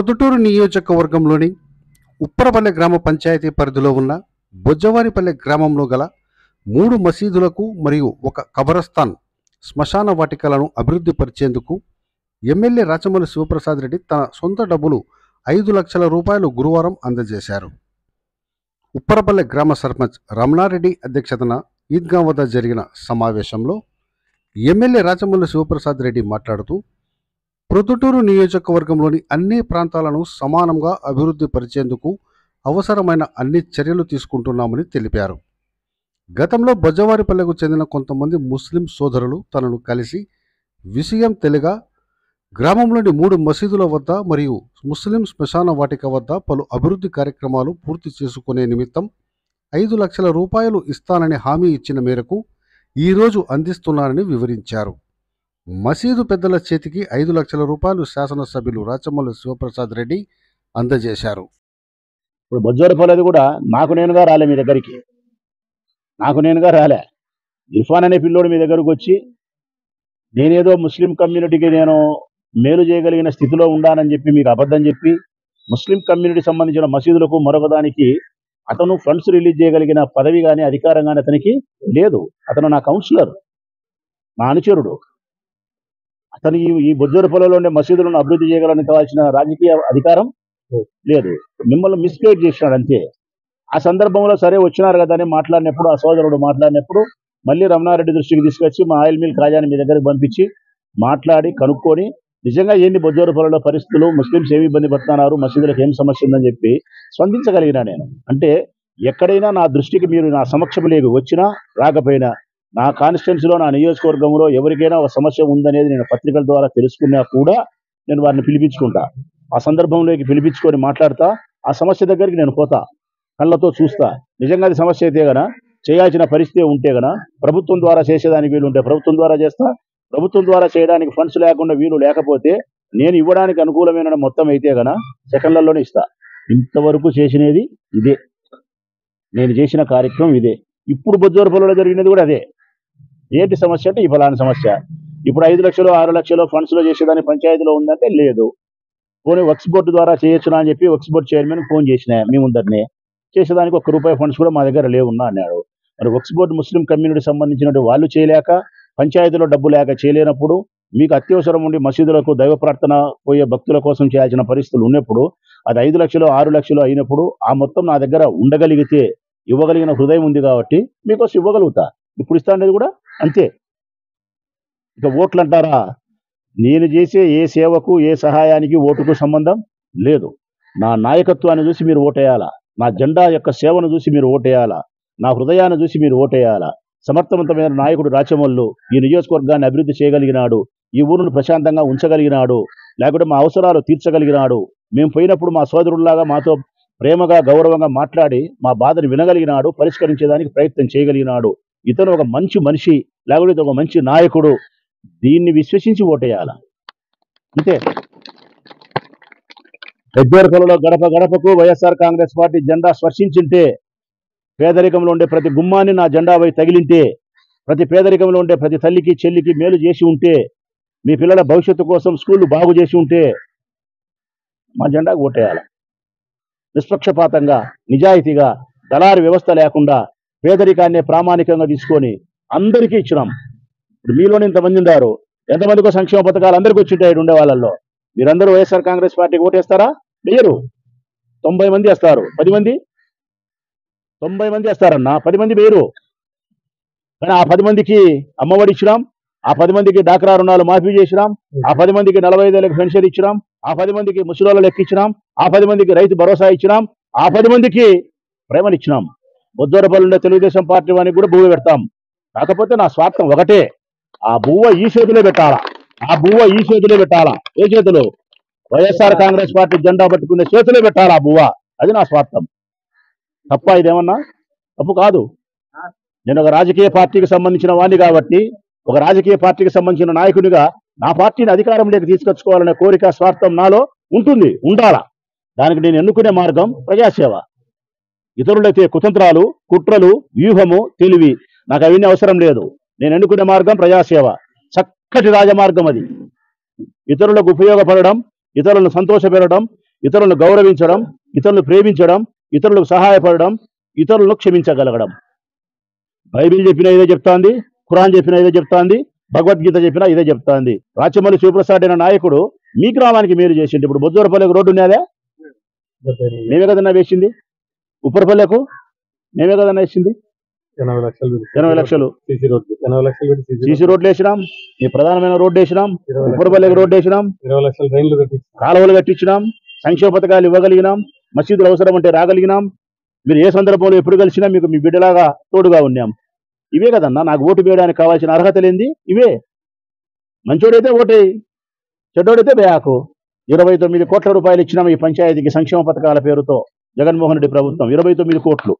ప్రొద్దుటూరు నియోజకవర్గంలోని ఉప్పరపల్లె గ్రామ పంచాయతీ పరిధిలో ఉన్న బొజ్జవారిపల్లె గ్రామంలో గల 3 మసీదులకు మరియు ఒక కబరస్థాన్ శ్మశాన వాటికలను అభివృద్ధి పరిచేందుకు ఎమ్మెల్యే రాచమల్లి శివప్రసాద్ రెడ్డి తన సొంత డబ్బులు 5 లక్షల రూపాయలు గురువారం అందజేశారు. ఉప్పరపల్లె గ్రామ సర్పంచ్ రమణారెడ్డి అధ్యక్షతన ఈద్గా వద్ద జరిగిన సమావేశంలో ఎమ్మెల్యే రాచమల్లి శివప్రసాద్ రెడ్డి మాట్లాడుతూ ప్రొద్దుటూరు నియోజకవర్గంలోని అన్ని ప్రాంతాలను సమానంగా అభివృద్ధి పరిచేందుకు అవసరమైన అన్ని చర్యలు తీసుకుంటున్నామని తెలిపారు. గతంలో బొజ్జవారిపల్లెకు చెందిన కొంతమంది ముస్లిం సోదరులు తనను కలిసి విషయం తెలియగా గ్రామంలోని 3 మసీదుల వద్ద మరియు ముస్లిం శ్మశాన వాటిక వద్ద పలు అభివృద్ధి కార్యక్రమాలు పూర్తి చేసుకునే నిమిత్తం 5 లక్షల రూపాయలు ఇస్తానని హామీ ఇచ్చిన మేరకు ఈరోజు అందిస్తున్నానని వివరించారు. మసీదు పెద్దల చేతికి 5 లక్షల రూపాయలు శాసనసభ్యులు రాచమల్లి శివప్రసాద్ రెడ్డి అందజేశారు. ఇప్పుడు బొజ్జవారిపల్లెది కూడా నాకు నేనుగా రాలే, మీ దగ్గరికి నాకు నేనుగా రాలే. ఇర్ఫాన్ అనే పిల్లోడు మీ దగ్గరకు వచ్చి నేనేదో ముస్లిం కమ్యూనిటీకి నేను మేలు చేయగలిగిన స్థితిలో ఉండానని చెప్పి మీకు అబద్ధం చెప్పి ముస్లిం కమ్యూనిటీ సంబంధించిన మసీదులకు మరొకదానికి అతను ఫండ్స్ రిలీజ్ చేయగలిగిన పదవి కానీ అధికారం కానీ అతనికి లేదు. అతను నా కౌన్సిలర్, నా అనుచరుడు. అతను ఈ బొజ్జవారిపల్లెలో ఉండే మసీదులను అభివృద్ధి చేయగలని కావాల్సిన రాజకీయ అధికారం లేదు. మిమ్మల్ని మిస్గైడ్ చేసినాడు అంతే. ఆ సందర్భంలో సరే వచ్చినారు కదా అని మాట్లాడినప్పుడు, ఆ సోదరుడు మాట్లాడినప్పుడు మళ్ళీ రమణారెడ్డి దృష్టికి తీసుకొచ్చి మా ఆయిల్ మిల్ ఖాజాని మీ దగ్గరికి పంపించి మాట్లాడి కనుక్కొని నిజంగా ఏంటి బొజ్జవారిపల్లెలో పరిస్థితులు, ముస్లింస్ ఏమి ఇబ్బంది పడుతున్నారు, మసీదులకు ఏం సమస్య ఉందని చెప్పి స్పందించగలిగినా నేను. అంటే ఎక్కడైనా నా దృష్టికి మీరు నా సమక్షంలోకి వచ్చినా రాకపోయినా నా కాన్స్టిట్యున్సీలో నా నియోజకవర్గంలో ఎవరికైనా ఒక సమస్య ఉందనేది నేను పత్రికల ద్వారా తెలుసుకున్నా కూడా నేను వారిని పిలిపించుకుంటా. ఆ సందర్భంలోకి పిలిపించుకొని మాట్లాడతా. ఆ సమస్య దగ్గరికి నేను పోతా, కళ్ళతో చూస్తా. నిజంగా అది సమస్య అయితే గన చేయాల్సిన పరిస్థితి ఉంటే గన ప్రభుత్వం ద్వారా చేసేదానికి వీలు ఉంటే ప్రభుత్వం ద్వారా చేస్తా. ప్రభుత్వం ద్వారా చేయడానికి ఫండ్స్ లేకుండా వీలు లేకపోతే నేను ఇవ్వడానికి అనుకూలమైన మొత్తం అయితే గన సెకండ్లలోనే ఇస్తా. ఇంతవరకు చేసినది ఇదే, నేను చేసిన కార్యక్రమం ఇదే. ఇప్పుడు బొజ్జవారిపల్లెలో జరిగినది కూడా అదే. ఏంటి సమస్య అంటే ఈ ఫలానా సమస్య. ఇప్పుడు 5 లక్షలు 6 లక్షలు ఫండ్స్లో చేసేదాన్ని పంచాయతీలో ఉందంటే లేదు. పోనీ వక్స్ బోర్డు ద్వారా చేయొచ్చునా అని చెప్పి వక్స్ బోర్డు చైర్మన్ ఫోన్ చేసిన మీ ముందరనే. చేసేదానికి ₹1 ఫండ్స్ కూడా మా దగ్గర లేవున్నా అన్నాడు. మరి వక్స్ బోర్డు ముస్లిం కమ్యూనిటీ సంబంధించినటువంటి వాళ్ళు చేయలేక, పంచాయతీలో డబ్బు లేక చేయలేనప్పుడు, మీకు అత్యవసరం ఉండి మసీదులకు దైవ ప్రార్థన పోయే భక్తుల కోసం చేయాల్సిన పరిస్థితులు ఉన్నప్పుడు, అది 5 లక్షలు 6 లక్షలు అయినప్పుడు ఆ మొత్తం నా దగ్గర ఉండగలిగితే, ఇవ్వగలిగిన హృదయం ఉంది కాబట్టి మీకోసం ఇవ్వగలుగుతా. ఇప్పుడు ఇస్తా అనేది కూడా అంతే. ఇక ఓట్లు అంటారా, నేను చేసే ఏ సేవకు ఏ సహాయానికి ఓటుకు సంబంధం లేదు. నా నాయకత్వాన్ని చూసి మీరు ఓటేయాలా, నా జెండా యొక్క సేవను చూసి మీరు ఓటేయాలా, నా హృదయాన్ని చూసి మీరు ఓటేయాలా. సమర్థవంతమైన నాయకుడు రాచమల్లు ఈ నియోజకవర్గాన్ని అభివృద్ధి చేయగలిగినాడు, ఈ ఊరును ప్రశాంతంగా ఉంచగలిగినాడు, లేకుంటే మా అవసరాలు తీర్చగలిగినాడు. మేము పోయినప్పుడు మా సోదరుల్లాగా మాతో ప్రేమగా గౌరవంగా మాట్లాడి మా బాధను వినగలిగినాడు, పరిష్కరించేదానికి ప్రయత్నం చేయగలిగినాడు. ఇతను ఒక మంచి మనిషి, లేకుంటే ఇతను ఒక మంచి నాయకుడు. దీన్ని విశ్వసించి ఓటేయాల అంతే. బొజ్జవారిపల్లెలో గడప గడపకు వైఎస్ఆర్ కాంగ్రెస్ పార్టీ జెండా స్పర్శించింటే, పేదరికంలో ఉండే ప్రతి గుమ్మాన్ని నా జెండా పై తగిలింటే, ప్రతి పేదరికంలో ఉండే ప్రతి తల్లికి చెల్లికి మేలు చేసి ఉంటే, మీ పిల్లల భవిష్యత్తు కోసం స్కూళ్ళు బాగు చేసి ఉంటే మా జెండాకు ఓటేయాల. నిష్పక్షపాతంగా, నిజాయితీగా, దళారు వ్యవస్థ లేకుండా పేదరికాన్ని ప్రామాణికంగా తీసుకొని అందరికీ ఇచ్చినాం. ఇప్పుడు మీలోనే ఇంతమంది ఉన్నారు, ఎంతమందికో సంక్షేమ పథకాలు అందరికీ వచ్చింటాయి ఉండే వాళ్ళల్లో. మీరందరూ వైఎస్ఆర్ కాంగ్రెస్ పార్టీకి ఓటేస్తారా? వేయరు. 90 మంది వేస్తారు, 10 మంది 90 మంది వేస్తారన్నా, 10 మంది వేయరు. కానీ ఆ 10 మందికి అమ్మఒడి ఇచ్చినాం, ఆ 10 మందికి డాక్రా రుణాలు మాఫీ చేసినాం, ఆ 10 మందికి 45 ఏళ్ళకి పెన్షన్ ఇచ్చినాం, ఆ 10 మందికి ముసలోళ్ళ లెక్క ఇచ్చినాం, ఆ 10 మందికి రైతు భరోసా ఇచ్చినాం, ఆ 10 మందికి ప్రేమనిచ్చినాం. బొజ్జవారిపల్లె ఉండే తెలుగుదేశం పార్టీ వానికి కూడా బువ్వ పెడతాం. కాకపోతే నా స్వార్థం ఒకటే, ఆ బువ్వ ఈ చేతిలో పెట్టాలా, ఆ బువ్వ ఈ చేతిలో పెట్టాలా. ఏ చేతులు? వైఎస్ఆర్ కాంగ్రెస్ పార్టీ జెండా పట్టుకునే చేతిలో పెట్టాలా ఆ బువ్వ. అది నా స్వార్థం. తప్ప ఇదేమన్నా? తప్పు కాదు. నేను ఒక రాజకీయ పార్టీకి సంబంధించిన వాడిని కాబట్టి, ఒక రాజకీయ పార్టీకి సంబంధించిన నాయకునిగా నా పార్టీని అధికారంలోకి తీసుకొచ్చుకోవాలనే కోరిక, స్వార్థం నాలో ఉంటుంది, ఉండాలా. దానికి నేను ఎన్నుకునే మార్గం ప్రజాసేవ. ఇతరులైతే కుతంత్రాలు, కుట్రలు, వ్యూహము, తెలివి, నాకు అవన్నీ అవసరం లేదు. నేను ఎన్నుకునే మార్గం ప్రజాసేవ. చక్కటి రాజమార్గం అది. ఇతరులకు ఉపయోగపడడం, ఇతరులను సంతోషపెట్టడం, ఇతరులను గౌరవించడం, ఇతరులను ప్రేమించడం, ఇతరులకు సహాయపడడం, ఇతరులను క్షమించగలగడం. బైబిల్ చెప్పిన ఇదే చెప్తాంది, ఖురాన్ చెప్పిన ఇదే చెప్తాంది, భగవద్గీత చెప్పిన ఇదే చెప్తాంది. రాచమల్లి శివప్రసాద్ అనే నాయకుడు మీ గ్రామానికి మేలు చేసిండు. ఇప్పుడు బొజ్జోరపల్లెకు రోడ్డు ఉన్నదా? మేమే కదన్నా వేసింది. ఉప్పరపల్లెకు మేమే కదన్నా వేసింది. 80 లక్షలు సీసీ రోడ్లు వేసినాం, ఈ ప్రధానమైన రోడ్డు వేసినాం, ఉప్పరపల్లెకు రోడ్డు వేసినాం, 20 లక్షల రైళ్లు కాలువలు కట్టించినాం, సంక్షేమ పథకాలు ఇవ్వగలిగినాం, మసీదులు అవసరం అంటే రాగలిగినాం. మీరు ఏ సందర్భంలో ఎప్పుడు కలిసినా మీకు మీ బిడ్డలాగా తోడుగా ఉన్నాం. ఇవే కదన్నా నాకు ఓటు వేయడానికి కావాల్సిన అర్హతలు ఏంది? ఇవే. మంచోడైతే ఓటేయి, చెడ్డోడైతే బేయాకు. 29 కోట్ల రూపాయలు ఇచ్చినాం ఈ పంచాయతీకి సంక్షేమ పథకాల పేరుతో. జగన్మోహన్ రెడ్డి ప్రభుత్వం 29 కోట్లు.